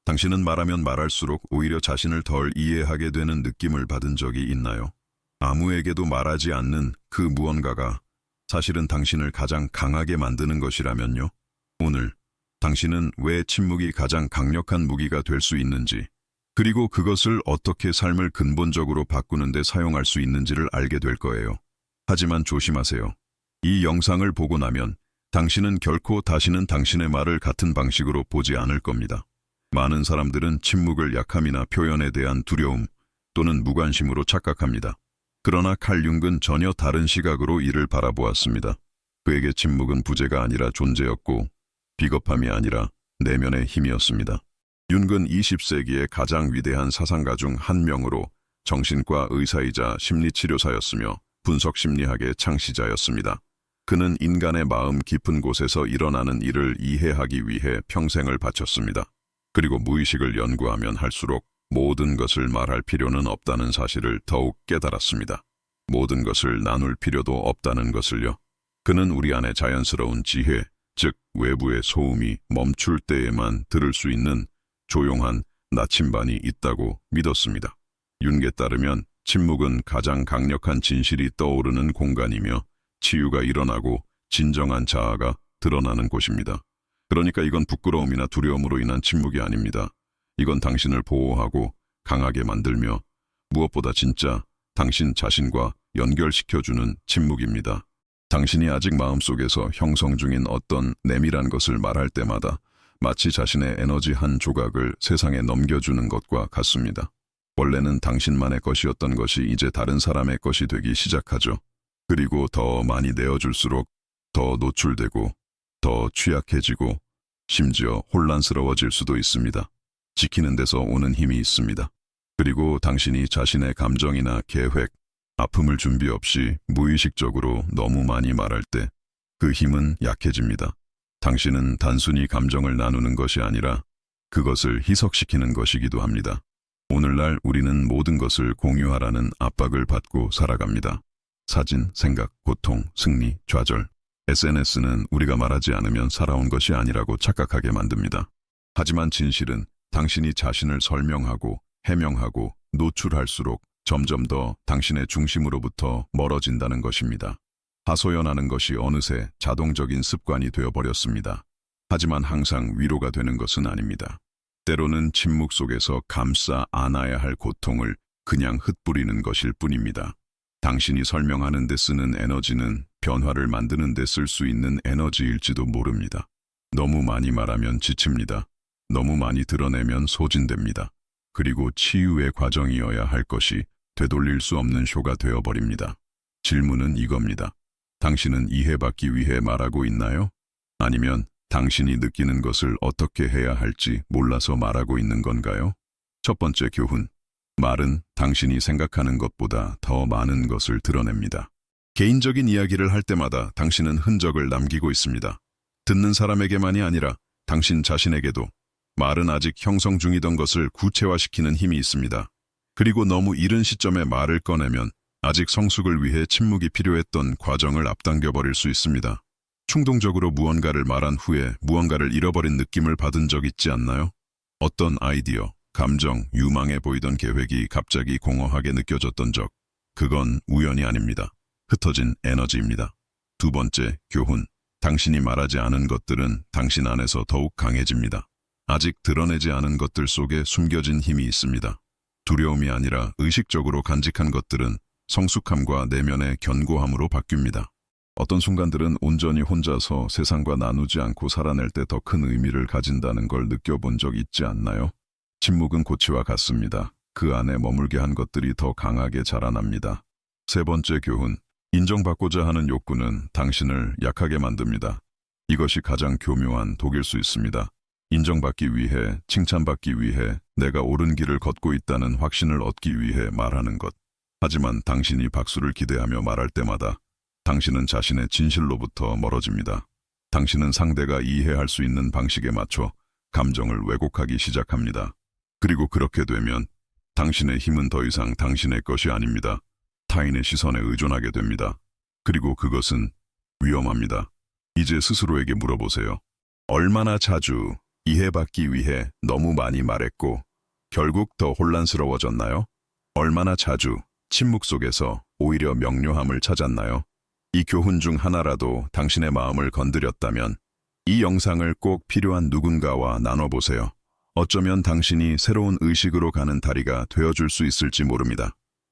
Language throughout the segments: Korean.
당신은 말하면 말할수록 오히려 자신을 덜 이해하게 되는 느낌을 받은 적이 있나요? 아무에게도 말하지 않는 그 무언가가 사실은 당신을 가장 강하게 만드는 것이라면요? 오늘 당신은 왜 침묵이 가장 강력한 무기가 될 수 있는지, 그리고 그것을 어떻게 삶을 근본적으로 바꾸는 데 사용할 수 있는지를 알게 될 거예요. 하지만 조심하세요. 이 영상을 보고 나면 당신은 결코 다시는 당신의 말을 같은 방식으로 보지 않을 겁니다. 많은 사람들은 침묵을 약함이나 표현에 대한 두려움 또는 무관심으로 착각합니다. 그러나 칼 융은 전혀 다른 시각으로 이를 바라보았습니다. 그에게 침묵은 부재가 아니라 존재였고 비겁함이 아니라 내면의 힘이었습니다. 융은 20세기의 가장 위대한 사상가 중 한 명으로 정신과 의사이자 심리치료사였으며 분석심리학의 창시자였습니다. 그는 인간의 마음 깊은 곳에서 일어나는 일을 이해하기 위해 평생을 바쳤습니다. 그리고 무의식을 연구하면 할수록 모든 것을 말할 필요는 없다는 사실을 더욱 깨달았습니다. 모든 것을 나눌 필요도 없다는 것을요. 그는 우리 안에 자연스러운 지혜, 즉 외부의 소음이 멈출 때에만 들을 수 있는 조용한 나침반이 있다고 믿었습니다. 융에 따르면 침묵은 가장 강력한 진실이 떠오르는 공간이며 치유가 일어나고 진정한 자아가 드러나는 곳입니다. 그러니까 이건 부끄러움이나 두려움으로 인한 침묵이 아닙니다. 이건 당신을 보호하고 강하게 만들며 무엇보다 진짜 당신 자신과 연결시켜주는 침묵입니다. 당신이 아직 마음속에서 형성 중인 어떤 내밀한 것을 말할 때마다 마치 자신의 에너지 한 조각을 세상에 넘겨주는 것과 같습니다. 원래는 당신만의 것이었던 것이 이제 다른 사람의 것이 되기 시작하죠. 그리고 더 많이 내어줄수록 더 노출되고 더 취약해지고 심지어 혼란스러워질 수도 있습니다. 지키는 데서 오는 힘이 있습니다. 그리고 당신이 자신의 감정이나 계획, 아픔을 준비 없이 무의식적으로 너무 많이 말할 때 그 힘은 약해집니다. 당신은 단순히 감정을 나누는 것이 아니라 그것을 희석시키는 것이기도 합니다. 오늘날 우리는 모든 것을 공유하라는 압박을 받고 살아갑니다. 사진, 생각, 고통, 승리, 좌절. SNS는 우리가 말하지 않으면 살아온 것이 아니라고 착각하게 만듭니다. 하지만 진실은 당신이 자신을 설명하고 해명하고 노출할수록 점점 더 당신의 중심으로부터 멀어진다는 것입니다. 하소연하는 것이 어느새 자동적인 습관이 되어버렸습니다. 하지만 항상 위로가 되는 것은 아닙니다. 때로는 침묵 속에서 감싸 안아야 할 고통을 그냥 흩뿌리는 것일 뿐입니다. 당신이 설명하는 데 쓰는 에너지는 변화를 만드는 데 쓸 수 있는 에너지일지도 모릅니다. 너무 많이 말하면 지칩니다. 너무 많이 드러내면 소진됩니다. 그리고 치유의 과정이어야 할 것이 되돌릴 수 없는 쇼가 되어버립니다. 질문은 이겁니다. 당신은 이해받기 위해 말하고 있나요? 아니면 당신이 느끼는 것을 어떻게 해야 할지 몰라서 말하고 있는 건가요? 첫 번째 교훈. 말은 당신이 생각하는 것보다 더 많은 것을 드러냅니다. 개인적인 이야기를 할 때마다 당신은 흔적을 남기고 있습니다. 듣는 사람에게만이 아니라 당신 자신에게도 말은 아직 형성 중이던 것을 구체화시키는 힘이 있습니다. 그리고 너무 이른 시점에 말을 꺼내면 아직 성숙을 위해 침묵이 필요했던 과정을 앞당겨버릴 수 있습니다. 충동적으로 무언가를 말한 후에 무언가를 잃어버린 느낌을 받은 적 있지 않나요? 어떤 아이디어, 감정, 유망해 보이던 계획이 갑자기 공허하게 느껴졌던 적, 그건 우연이 아닙니다. 흩어진 에너지입니다. 두 번째, 교훈. 당신이 말하지 않은 것들은 당신 안에서 더욱 강해집니다. 아직 드러내지 않은 것들 속에 숨겨진 힘이 있습니다. 두려움이 아니라 의식적으로 간직한 것들은 성숙함과 내면의 견고함으로 바뀝니다. 어떤 순간들은 온전히 혼자서 세상과 나누지 않고 살아낼 때 더 큰 의미를 가진다는 걸 느껴본 적 있지 않나요? 침묵은 고치와 같습니다. 그 안에 머물게 한 것들이 더 강하게 자라납니다. 세 번째 교훈. 인정받고자 하는 욕구는 당신을 약하게 만듭니다. 이것이 가장 교묘한 독일 수 있습니다. 인정받기 위해, 칭찬받기 위해, 내가 옳은 길을 걷고 있다는 확신을 얻기 위해 말하는 것. 하지만 당신이 박수를 기대하며 말할 때마다 당신은 자신의 진실로부터 멀어집니다. 당신은 상대가 이해할 수 있는 방식에 맞춰 감정을 왜곡하기 시작합니다. 그리고 그렇게 되면 당신의 힘은 더 이상 당신의 것이 아닙니다. 타인의 시선에 의존하게 됩니다. 그리고 그것은 위험합니다. 이제 스스로에게 물어보세요. 얼마나 자주 이해받기 위해 너무 많이 말했고 결국 더 혼란스러워졌나요? 얼마나 자주 침묵 속에서 오히려 명료함을 찾았나요? 이 교훈 중 하나라도 당신의 마음을 건드렸다면 이 영상을 꼭 필요한 누군가와 나눠보세요. 어쩌면 당신이 새로운 의식으로 가는 다리가 되어줄 수 있을지 모릅니다.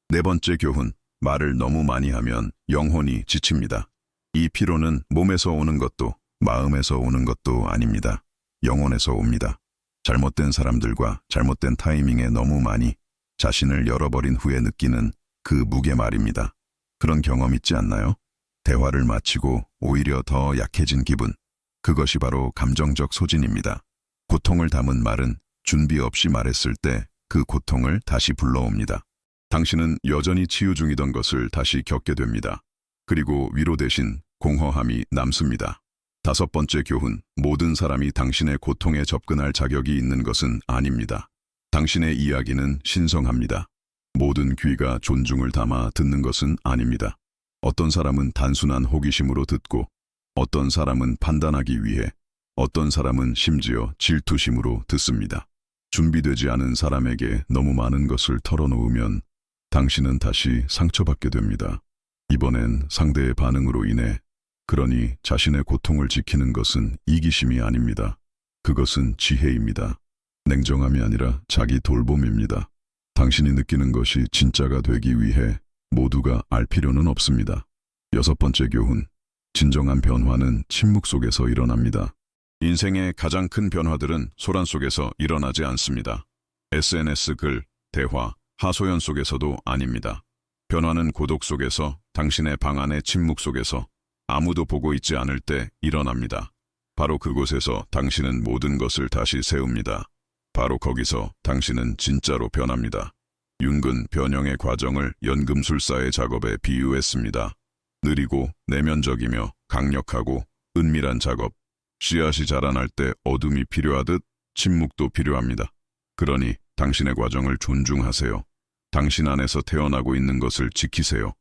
네 번째 교훈, 말을 너무 많이 하면 영혼이 지칩니다. 이 피로는 몸에서 오는 것도 마음에서 오는 것도 아닙니다. 영혼에서 옵니다. 잘못된 사람들과 잘못된 타이밍에 너무 많이 자신을 열어버린 후에 느끼는 그 무게 말입니다. 그런 경험 있지 않나요? 대화를 마치고 오히려 더 약해진 기분. 그것이 바로 감정적 소진입니다. 고통을 담은 말은 준비 없이 말했을 때 그 고통을 다시 불러옵니다. 당신은 여전히 치유 중이던 것을 다시 겪게 됩니다. 그리고 위로 대신 공허함이 남습니다. 다섯 번째 교훈, 모든 사람이 당신의 고통에 접근할 자격이 있는 것은 아닙니다. 당신의 이야기는 신성합니다. 모든 귀가 존중을 담아 듣는 것은 아닙니다. 어떤 사람은 단순한 호기심으로 듣고, 어떤 사람은 판단하기 위해, 어떤 사람은 심지어 질투심으로 듣습니다. 준비되지 않은 사람에게 너무 많은 것을 털어놓으면 당신은 다시 상처받게 됩니다. 이번엔 상대의 반응으로 인해, 그러니 자신의 고통을 지키는 것은 이기심이 아닙니다. 그것은 지혜입니다. 냉정함이 아니라 자기 돌봄입니다. 당신이 느끼는 것이 진짜가 되기 위해 모두가 알 필요는 없습니다. 여섯 번째 교훈, 진정한 변화는 침묵 속에서 일어납니다. 인생의 가장 큰 변화들은 소란 속에서 일어나지 않습니다. SNS 글, 대화, 하소연 속에서도 아닙니다. 변화는 고독 속에서, 당신의 방 안의 침묵 속에서, 아무도 보고 있지 않을 때 일어납니다. 바로 그곳에서 당신은 모든 것을 다시 세웁니다. 바로 거기서 당신은 진짜로 변합니다. 윤근 변형의 과정을 연금술사의 작업에 비유했습니다. 느리고 내면적이며 강력하고 은밀한 작업. 씨앗이 자라날 때 어둠이 필요하듯 침묵도 필요합니다. 그러니 당신의 과정을 존중하세요. 당신 안에서 태어나고 있는 것을 지키세요.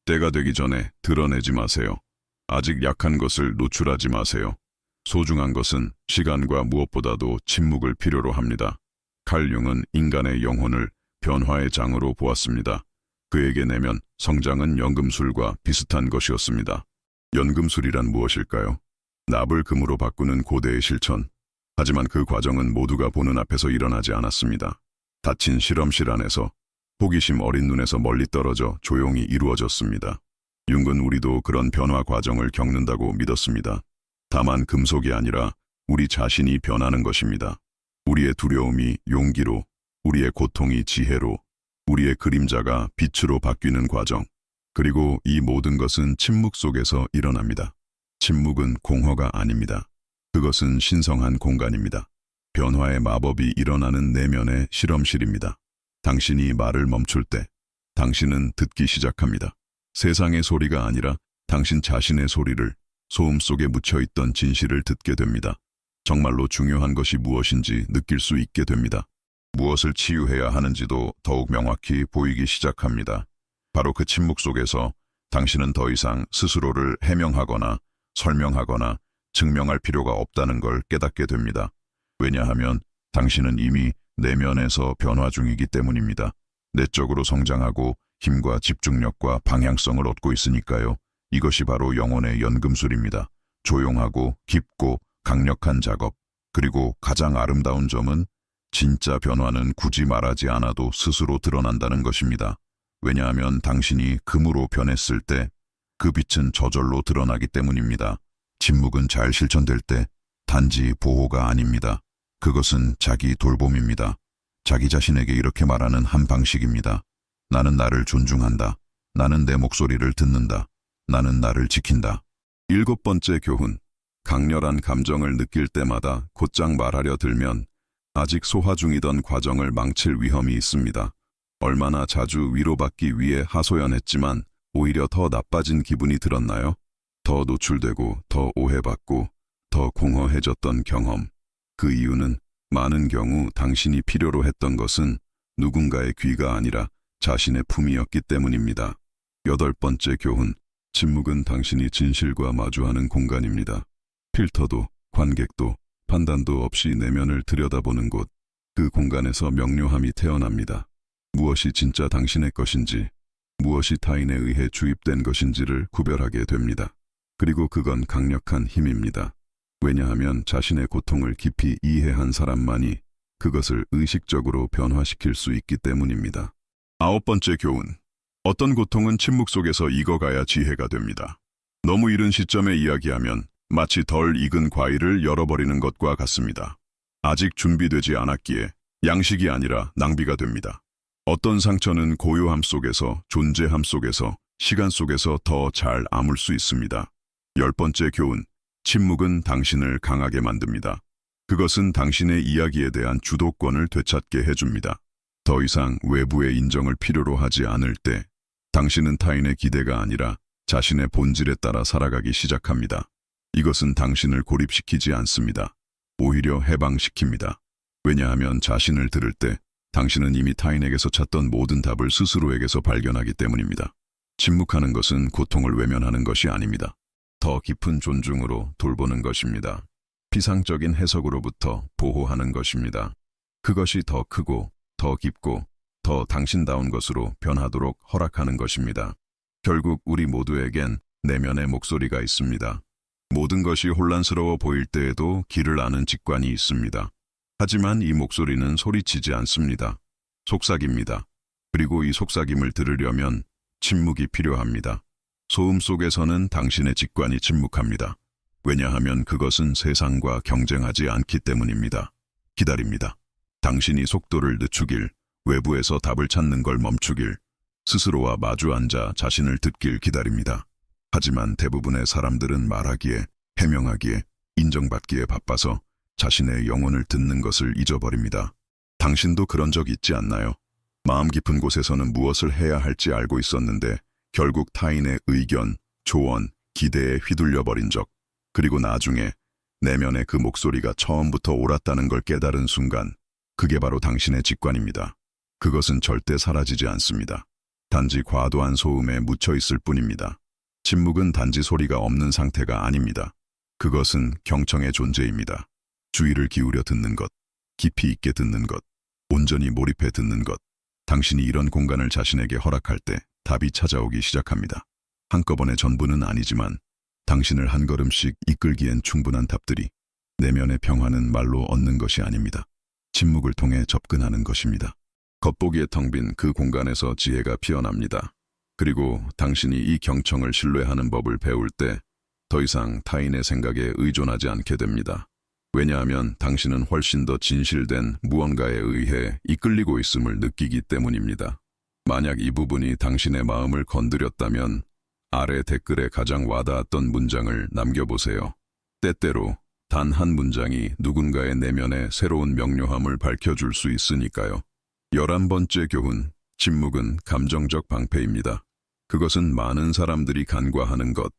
때가 되기 전에 드러내지 마세요. 아직 약한 것을 노출하지 마세요. 소중한 것은 시간과 무엇보다도 침묵을 필요로 합니다. 칼 융은 인간의 영혼을 변화의 장으로 보았습니다. 그에게 내면 성장은 연금술과 비슷한 것이었습니다. 연금술이란 무엇일까요? 납을 금으로 바꾸는 고대의 실천. 하지만 그 과정은 모두가 보는 앞에서 일어나지 않았습니다. 닫힌 실험실 안에서, 호기심 어린 눈에서 멀리 떨어져 조용히 이루어졌습니다. 융은 우리도 그런 변화 과정을 겪는다고 믿었습니다. 다만 금속이 아니라 우리 자신이 변하는 것입니다. 우리의 두려움이 용기로, 우리의 고통이 지혜로, 우리의 그림자가 빛으로 바뀌는 과정. 그리고 이 모든 것은 침묵 속에서 일어납니다. 침묵은 공허가 아닙니다. 그것은 신성한 공간입니다. 변화의 마법이 일어나는 내면의 실험실입니다. 당신이 말을 멈출 때 당신은 듣기 시작합니다. 세상의 소리가 아니라 당신 자신의 소리를, 소음 속에 묻혀있던 진실을 듣게 됩니다. 정말로 중요한 것이 무엇인지 느낄 수 있게 됩니다. 무엇을 치유해야 하는지도 더욱 명확히 보이기 시작합니다. 바로 그 침묵 속에서 당신은 더 이상 스스로를 해명하거나 설명하거나 증명할 필요가 없다는 걸 깨닫게 됩니다. 왜냐하면 당신은 이미 내면에서 변화 중이기 때문입니다. 내적으로 성장하고 힘과 집중력과 방향성을 얻고 있으니까요. 이것이 바로 영혼의 연금술입니다. 조용하고 깊고 강력한 작업. 그리고 가장 아름다운 점은 진짜 변화는 굳이 말하지 않아도 스스로 드러난다는 것입니다. 왜냐하면 당신이 금으로 변했을 때 그 빛은 저절로 드러나기 때문입니다. 침묵은 잘 실천될 때 단지 보호가 아닙니다. 그것은 자기 돌봄입니다. 자기 자신에게 이렇게 말하는 한 방식입니다. 나는 나를 존중한다. 나는 내 목소리를 듣는다. 나는 나를 지킨다. 일곱 번째 교훈. 강렬한 감정을 느낄 때마다 곧장 말하려 들면 아직 소화 중이던 과정을 망칠 위험이 있습니다. 얼마나 자주 위로받기 위해 하소연했지만 오히려 더 나빠진 기분이 들었나요? 더 노출되고 더 오해받고 더 공허해졌던 경험. 그 이유는 많은 경우 당신이 필요로 했던 것은 누군가의 귀가 아니라 자신의 품이었기 때문입니다. 여덟 번째 교훈. 침묵은 당신이 진실과 마주하는 공간입니다. 필터도 관객도 판단도 없이 내면을 들여다보는 곳, 그 공간에서 명료함이 태어납니다. 무엇이 진짜 당신의 것인지, 무엇이 타인에 의해 주입된 것인지를 구별하게 됩니다. 그리고 그건 강력한 힘입니다. 왜냐하면 자신의 고통을 깊이 이해한 사람만이 그것을 의식적으로 변화시킬 수 있기 때문입니다. 9번째 교훈. 어떤 고통은 침묵 속에서 익어가야 지혜가 됩니다. 너무 이른 시점에 이야기하면 마치 덜 익은 과일을 열어버리는 것과 같습니다. 아직 준비되지 않았기에 양식이 아니라 낭비가 됩니다. 어떤 상처는 고요함 속에서, 존재함 속에서, 시간 속에서 더 잘 아물 수 있습니다. 10번째 교훈. 침묵은 당신을 강하게 만듭니다. 그것은 당신의 이야기에 대한 주도권을 되찾게 해줍니다. 더 이상 외부의 인정을 필요로 하지 않을 때 당신은 타인의 기대가 아니라 자신의 본질에 따라 살아가기 시작합니다. 이것은 당신을 고립시키지 않습니다. 오히려 해방시킵니다. 왜냐하면 자신을 들을 때 당신은 이미 타인에게서 찾던 모든 답을 스스로에게서 발견하기 때문입니다. 침묵하는 것은 고통을 외면하는 것이 아닙니다. 더 깊은 존중으로 돌보는 것입니다. 피상적인 해석으로부터 보호하는 것입니다. 그것이 더 크고 더 깊고 더 당신다운 것으로 변하도록 허락하는 것입니다. 결국 우리 모두에겐 내면의 목소리가 있습니다. 모든 것이 혼란스러워 보일 때에도 길을 아는 직관이 있습니다. 하지만 이 목소리는 소리치지 않습니다. 속삭입니다. 그리고 이 속삭임을 들으려면 침묵이 필요합니다. 소음 속에서는 당신의 직관이 침묵합니다. 왜냐하면 그것은 세상과 경쟁하지 않기 때문입니다. 기다립니다. 당신이 속도를 늦추길, 외부에서 답을 찾는 걸 멈추길, 스스로와 마주 앉아 자신을 듣길 기다립니다. 하지만 대부분의 사람들은 말하기에, 해명하기에, 인정받기에 바빠서 자신의 영혼을 듣는 것을 잊어버립니다. 당신도 그런 적 있지 않나요? 마음 깊은 곳에서는 무엇을 해야 할지 알고 있었는데 결국 타인의 의견, 조언, 기대에 휘둘려 버린 적, 그리고 나중에 내면의 그 목소리가 처음부터 옳았다는 걸 깨달은 순간, 그게 바로 당신의 직관입니다. 그것은 절대 사라지지 않습니다. 단지 과도한 소음에 묻혀 있을 뿐입니다. 침묵은 단지 소리가 없는 상태가 아닙니다. 그것은 경청의 존재입니다. 주의를 기울여 듣는 것, 깊이 있게 듣는 것, 온전히 몰입해 듣는 것. 당신이 이런 공간을 자신에게 허락할 때 답이 찾아오기 시작합니다. 한꺼번에 전부는 아니지만 당신을 한 걸음씩 이끌기엔 충분한 답들이. 내면의 평화는 말로 얻는 것이 아닙니다. 침묵을 통해 접근하는 것입니다. 겉보기에 텅 빈 그 공간에서 지혜가 피어납니다. 그리고 당신이 이 경청을 신뢰하는 법을 배울 때 더 이상 타인의 생각에 의존하지 않게 됩니다. 왜냐하면 당신은 훨씬 더 진실된 무언가에 의해 이끌리고 있음을 느끼기 때문입니다. 만약 이 부분이 당신의 마음을 건드렸다면 아래 댓글에 가장 와닿았던 문장을 남겨보세요. 때때로 단 한 문장이 누군가의 내면의 새로운 명료함을 밝혀줄 수 있으니까요. 11번째 교훈, 침묵은 감정적 방패입니다. 그것은 많은 사람들이 간과하는 것,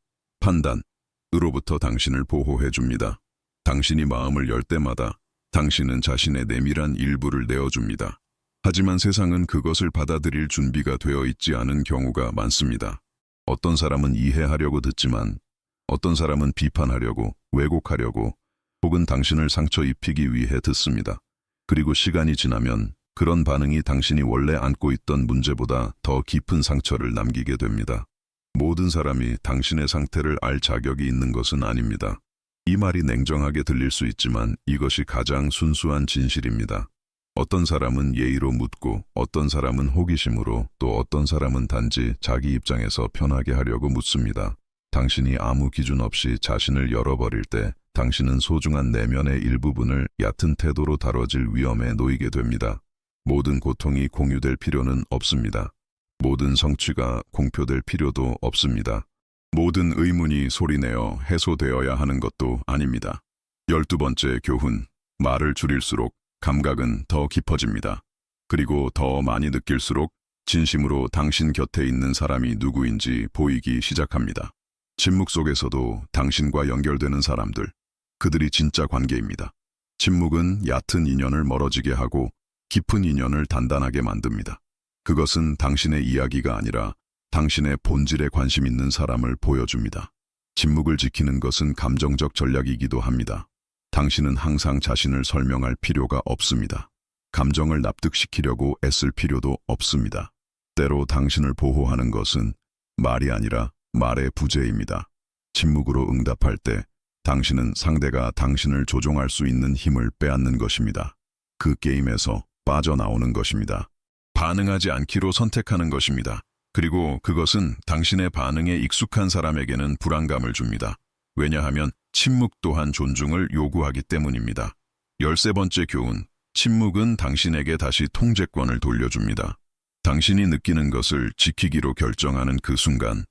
판단으로부터 당신을 보호해줍니다. 당신이 마음을 열 때마다 당신은 자신의 내밀한 일부를 내어줍니다. 하지만 세상은 그것을 받아들일 준비가 되어 있지 않은 경우가 많습니다. 어떤 사람은 이해하려고 듣지만 어떤 사람은 비판하려고, 왜곡하려고, 혹은 당신을 상처 입히기 위해 듣습니다. 그리고 시간이 지나면 그런 반응이 당신이 원래 안고 있던 문제보다 더 깊은 상처를 남기게 됩니다. 모든 사람이 당신의 상태를 알 자격이 있는 것은 아닙니다. 이 말이 냉정하게 들릴 수 있지만 이것이 가장 순수한 진실입니다. 어떤 사람은 예의로 묻고 어떤 사람은 호기심으로 또 어떤 사람은 단지 자기 입장에서 편하게 하려고 묻습니다. 당신이 아무 기준 없이 자신을 열어버릴 때 당신은 소중한 내면의 일부분을 얕은 태도로 다뤄질 위험에 놓이게 됩니다. 모든 고통이 공유될 필요는 없습니다. 모든 성취가 공표될 필요도 없습니다. 모든 의문이 소리내어 해소되어야 하는 것도 아닙니다. 12번째 교훈, 말을 줄일수록 감각은 더 깊어집니다. 그리고 더 많이 느낄수록 진심으로 당신 곁에 있는 사람이 누구인지 보이기 시작합니다. 침묵 속에서도 당신과 연결되는 사람들, 그들이 진짜 관계입니다. 침묵은 얕은 인연을 멀어지게 하고 깊은 인연을 단단하게 만듭니다. 그것은 당신의 이야기가 아니라 당신의 본질에 관심 있는 사람을 보여줍니다. 침묵을 지키는 것은 감정적 전략이기도 합니다. 당신은 항상 자신을 설명할 필요가 없습니다. 감정을 납득시키려고 애쓸 필요도 없습니다. 때로 당신을 보호하는 것은 말이 아니라 말의 부재입니다. 침묵으로 응답할 때 당신은 상대가 당신을 조종할 수 있는 힘을 빼앗는 것입니다. 그 게임에서 빠져나오는 것입니다. 반응하지 않기로 선택하는 것입니다. 그리고 그것은 당신의 반응에 익숙한 사람에게는 불안감을 줍니다. 왜냐하면 침묵 또한 존중을 요구하기 때문입니다. 13번째 교훈, 침묵은 당신에게 다시 통제권을 돌려줍니다. 당신이 느끼는 것을 지키기로 결정하는 그 순간,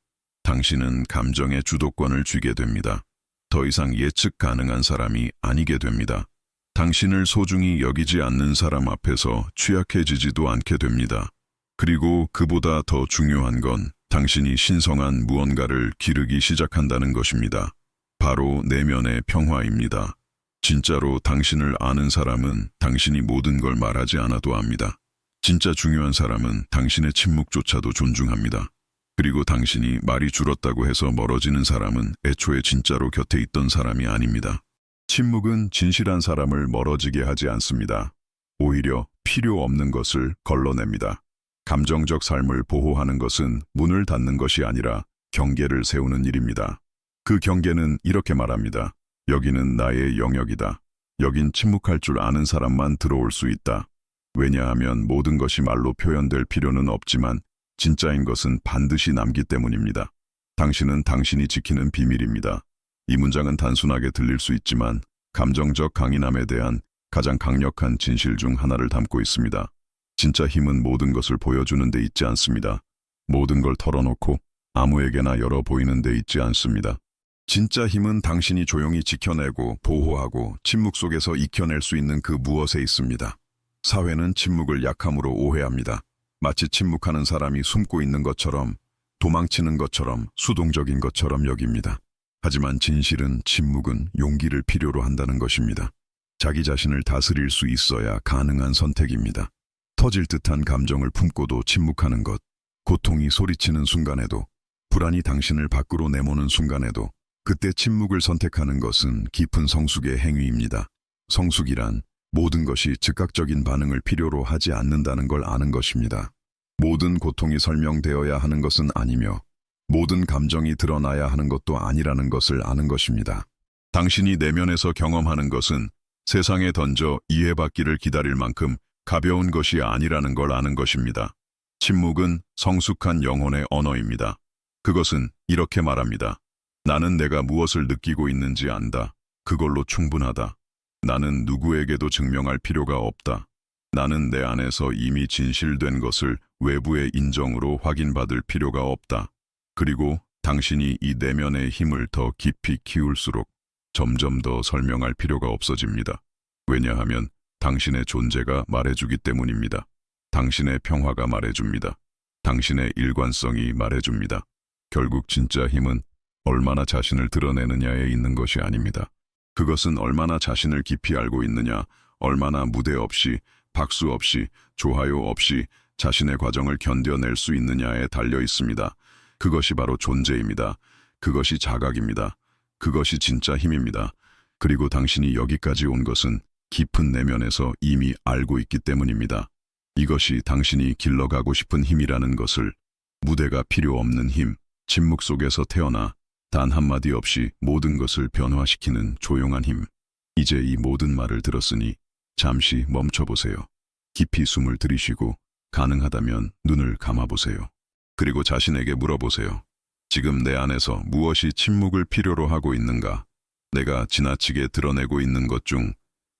당신은 감정의 주도권을 쥐게 됩니다. 더 이상 예측 가능한 사람이 아니게 됩니다. 당신을 소중히 여기지 않는 사람 앞에서 취약해지지도 않게 됩니다. 그리고 그보다 더 중요한 건 당신이 신성한 무언가를 기르기 시작한다는 것입니다. 바로 내면의 평화입니다. 진짜로 당신을 아는 사람은 당신이 모든 걸 말하지 않아도 압니다. 진짜 중요한 사람은 당신의 침묵조차도 존중합니다. 그리고 당신이 말이 줄었다고 해서 멀어지는 사람은 애초에 진짜로 곁에 있던 사람이 아닙니다. 침묵은 진실한 사람을 멀어지게 하지 않습니다. 오히려 필요 없는 것을 걸러냅니다. 감정적 삶을 보호하는 것은 문을 닫는 것이 아니라 경계를 세우는 일입니다. 그 경계는 이렇게 말합니다. 여기는 나의 영역이다. 여긴 침묵할 줄 아는 사람만 들어올 수 있다. 왜냐하면 모든 것이 말로 표현될 필요는 없지만 진짜인 것은 반드시 남기 때문입니다. 당신은 당신이 지키는 비밀입니다. 이 문장은 단순하게 들릴 수 있지만 감정적 강인함에 대한 가장 강력한 진실 중 하나를 담고 있습니다. 진짜 힘은 모든 것을 보여주는 데 있지 않습니다. 모든 걸 털어놓고 아무에게나 열어 보이는 데 있지 않습니다. 진짜 힘은 당신이 조용히 지켜내고 보호하고 침묵 속에서 익혀낼 수 있는 그 무엇에 있습니다. 사회는 침묵을 약함으로 오해합니다. 마치 침묵하는 사람이 숨고 있는 것처럼, 도망치는 것처럼, 수동적인 것처럼 여깁니다. 하지만 진실은 침묵은 용기를 필요로 한다는 것입니다. 자기 자신을 다스릴 수 있어야 가능한 선택입니다. 터질 듯한 감정을 품고도 침묵하는 것, 고통이 소리치는 순간에도, 불안이 당신을 밖으로 내모는 순간에도, 그때 침묵을 선택하는 것은 깊은 성숙의 행위입니다. 성숙이란 모든 것이 즉각적인 반응을 필요로 하지 않는다는 걸 아는 것입니다. 모든 고통이 설명되어야 하는 것은 아니며 모든 감정이 드러나야 하는 것도 아니라는 것을 아는 것입니다. 당신이 내면에서 경험하는 것은 세상에 던져 이해받기를 기다릴 만큼 가벼운 것이 아니라는 걸 아는 것입니다. 침묵은 성숙한 영혼의 언어입니다. 그것은 이렇게 말합니다. 나는 내가 무엇을 느끼고 있는지 안다. 그걸로 충분하다. 나는 누구에게도 증명할 필요가 없다. 나는 내 안에서 이미 진실된 것을 외부의 인정으로 확인받을 필요가 없다. 그리고 당신이 이 내면의 힘을 더 깊이 키울수록 점점 더 설명할 필요가 없어집니다. 왜냐하면 당신의 존재가 말해주기 때문입니다. 당신의 평화가 말해줍니다. 당신의 일관성이 말해줍니다. 결국 진짜 힘은 얼마나 자신을 드러내느냐에 있는 것이 아닙니다. 그것은 얼마나 자신을 깊이 알고 있느냐, 얼마나 무대 없이, 박수 없이, 좋아요 없이 자신의 과정을 견뎌낼 수 있느냐에 달려 있습니다. 그것이 바로 존재입니다. 그것이 자각입니다. 그것이 진짜 힘입니다. 그리고 당신이 여기까지 온 것은 깊은 내면에서 이미 알고 있기 때문입니다. 이것이 당신이 길러가고 싶은 힘이라는 것을, 무대가 필요 없는 힘, 침묵 속에서 태어나 단 한마디 없이 모든 것을 변화시키는 조용한 힘. 이제 이 모든 말을 들었으니 잠시 멈춰보세요. 깊이 숨을 들이쉬고 가능하다면 눈을 감아보세요. 그리고 자신에게 물어보세요. 지금 내 안에서 무엇이 침묵을 필요로 하고 있는가? 내가 지나치게 드러내고 있는 것 중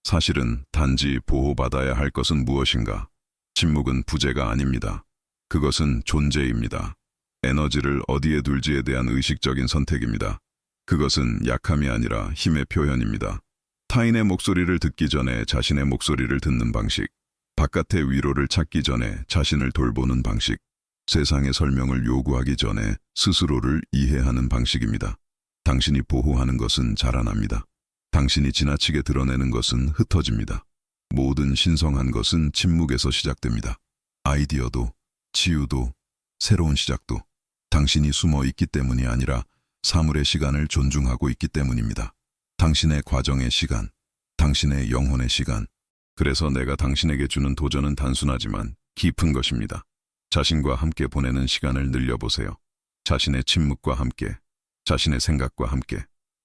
사실은 단지 보호받아야 할 것은 무엇인가? 침묵은 부재가 아닙니다. 그것은 존재입니다. 에너지를 어디에 둘지에 대한 의식적인 선택입니다. 그것은 약함이 아니라 힘의 표현입니다. 타인의 목소리를 듣기 전에 자신의 목소리를 듣는 방식, 바깥의 위로를 찾기 전에 자신을 돌보는 방식, 세상의 설명을 요구하기 전에 스스로를 이해하는 방식입니다. 당신이 보호하는 것은 자라납니다. 당신이 지나치게 드러내는 것은 흩어집니다. 모든 신성한 것은 침묵에서 시작됩니다. 아이디어도, 치유도, 새로운 시작도 당신이 숨어 있기 때문이 아니라 사물의 시간을 존중하고 있기 때문입니다. 당신의 과정의 시간, 당신의 영혼의 시간. 그래서 내가 당신에게 주는 도전은 단순하지만 깊은 것입니다. 자신과 함께 보내는 시간을 늘려보세요. 자신의 침묵과 함께, 자신의 생각과 함께.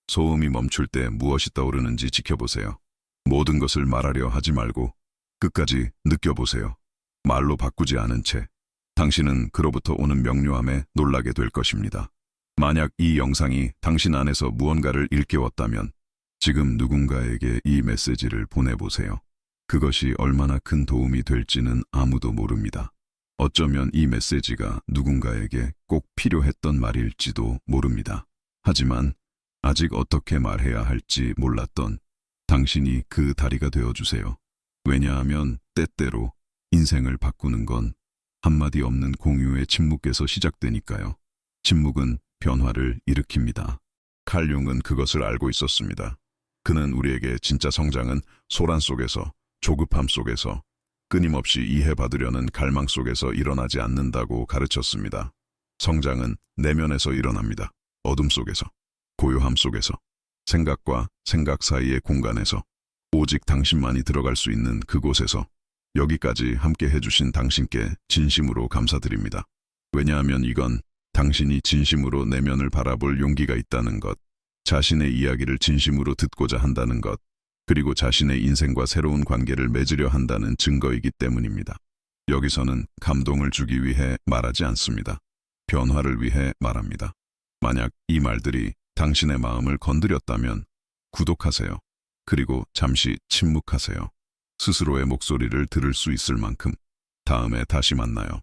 소음이 멈출 때 무엇이 떠오르는지 지켜보세요. 모든 것을 말하려 하지 말고 끝까지 느껴보세요. 말로 바꾸지 않은 채 당신은 그로부터 오는 명료함에 놀라게 될 것입니다. 만약 이 영상이 당신 안에서 무언가를 일깨웠다면 지금 누군가에게 이 메시지를 보내보세요. 그것이 얼마나 큰 도움이 될지는 아무도 모릅니다. 어쩌면 이 메시지가 누군가에게 꼭 필요했던 말일지도 모릅니다. 하지만 아직 어떻게 말해야 할지 몰랐던 당신이 그 다리가 되어주세요. 왜냐하면 때때로 인생을 바꾸는 건 한마디 없는 공유의 침묵에서 시작되니까요. 침묵은 변화를 일으킵니다. 칼 융은 그것을 알고 있었습니다. 그는 우리에게 진짜 성장은 소란 속에서, 조급함 속에서, 끊임없이 이해받으려는 갈망 속에서 일어나지 않는다고 가르쳤습니다. 성장은 내면에서 일어납니다. 어둠 속에서, 고요함 속에서, 생각과 생각 사이의 공간에서, 오직 당신만이 들어갈 수 있는 그곳에서. 여기까지 함께 해주신 당신께 진심으로 감사드립니다. 왜냐하면 이건 당신이 진심으로 내면을 바라볼 용기가 있다는 것, 자신의 이야기를 진심으로 듣고자 한다는 것, 그리고 자신의 인생과 새로운 관계를 맺으려 한다는 증거이기 때문입니다. 여기서는 감동을 주기 위해 말하지 않습니다. 변화를 위해 말합니다. 만약 이 말들이 당신의 마음을 건드렸다면 구독하세요. 그리고 잠시 침묵하세요. 스스로의 목소리를 들을 수 있을 만큼. 다음에 다시 만나요.